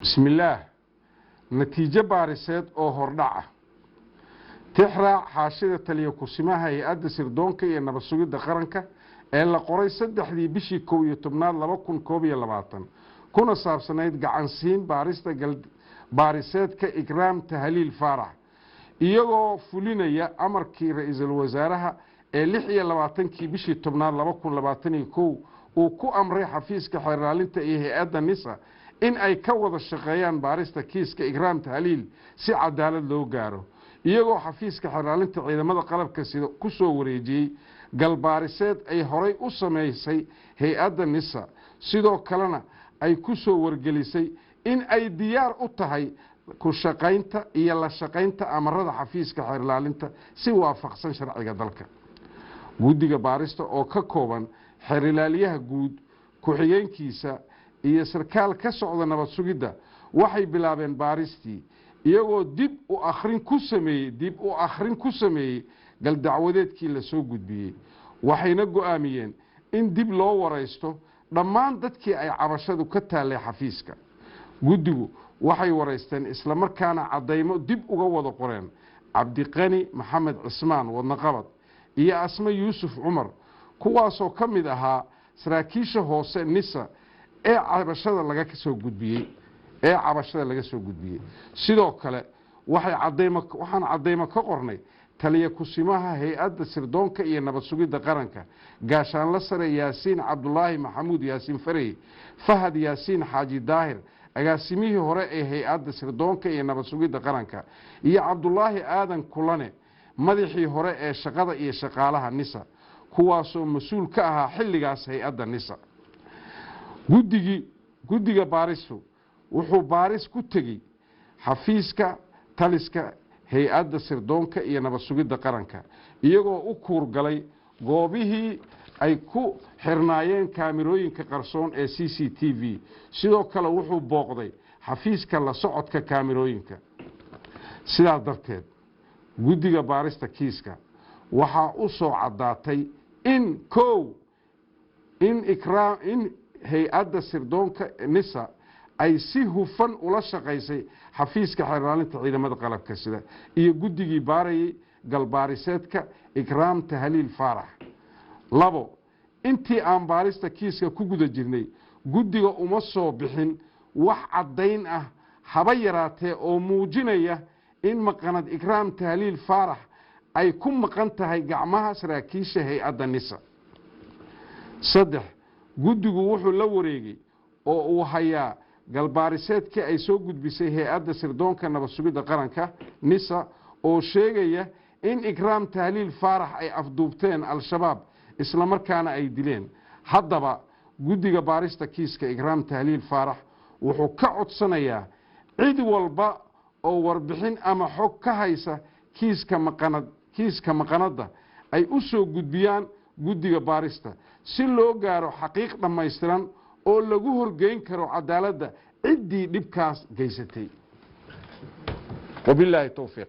بسم الله نتيجة باريسات أو هردعة تحرى حاشدة تليكوسيماها هيئة سردونك إيه نبسوغي دقرنك إلا قري صدح دي بشي كوي تبناد لبكون كوبي لباطن كنا صابسانيد قعنسين باريسات كإكرام تهليل فارح iyagoo fulinaya amarkii ra'iisul wasaaraha ee 26kii bishii tobnaad 2021 uu ku amray xafiiska xiraalinta iyo hay'adda NISA in ay ka wada shaqeeyaan baarista kiiska Ikraam Tahliil si cadaalad loo gaaro iyagoo xafiiska xiraalinta ciidamada qalabka sida ku soo wareejiyay galbaariseed ay horay u sameysay hay'adda NISA sidoo kalena ay ku soo wargelisay in ay diyaar u tahay ku shaqaynta iyo la shaqaynta amarada xafiiska xiraalinta si waafaqsan sharciga dalka guddiga baarista oo ka kooban xirilaaliyaha guud ku xigeenkiisa iyo sarkaal ka socda nabad sugidda waxay bilaabeen baaristii iyagoo dib u akhrin ku sameeyay gal dacwadeedkii la soo gudbiyay waxayna go'aamiyeen in dib loo wareysto dhammaan dadkii ay cabashadu ka taalay xafiiska guddigu waxay wareysteen isla markaana cadeymo dib uga wada qoreen cabdiqani maxamed cismaan wadnaqabad iyo asma yuusuf cumar kuwaasoo ka mid ahaa saraakiisha hoose NISA ee cabashada laga soo gudbiyey sidoo kale waxaan cadeymo ka qornay taliya kusimaha hay'adda sirdoonka iyo nabad sugidda qaranka gaashaanle sare yaasiin cabdulaahi maxamuud yaasiin farey fahad yaasiin xaaji daahir agaasimihii hore ee hay'adda sirdoonka iyo nabad sugidda qaranka iyo cabdulaahi aadan kulane madaxii hore ee shaqada iyo shaqaalaha NISA kuwaasoo mas-uul ka ahaa xilligaas hay'adda NISA guddiga baaristu wuxuu baaris ku tegey xafiiska taliska hay'adda sirdoonka iyo nabad sugidda qaranka iyagoo u kuurgalay goobihii ay ku xirnaayeen kaamirooyinka qarsoon ee CCTV sidoo kale wuxuu booqday xafiiska la socodka kaamirooyinka sidaa darteed guddiga baarista kiiska waxaa u soo cadaatay in hay'adda sirdoonka NISA ay si hufan ula shaqaysay xafiiska xiraalinta ciidamada qalabka sida iyo guddigii baarayay galbaariseedka Ikraam Tahliil Faarax labo intii aan baarista kiiska ku guda jirnay guddiga uma soo bixin wax cadayn ah haba yaraatee oo muujinaya in maqanad Ikraam Tahliil Faarax ay ku maqan tahay gacmaha saraakiisha hay'adda NISA saddex guddigu wuxuu la wareegay oo uu hayaa galbaariseedkii ay soo gudbisay hay'adda sirdoonka nabad sugidda qaranka NISA oo sheegaya in Ikraam Tahliil Faarax ay afduubteen al-shabaab isla markaana ay dileen haddaba guddiga baarista kiiska Ikraam Tahliil Faarax wuxuu ka codsanayaa cid walba oo warbixin ama xog ka haysa kiiska maqanada ay u soo gudbiyaan guddiga baarista si loo gaaro xaqiiq dhammaystiran oo lagu horgeyn karo cadaaladda ciddii dhibkaas geysatay wabillahi tawfiiq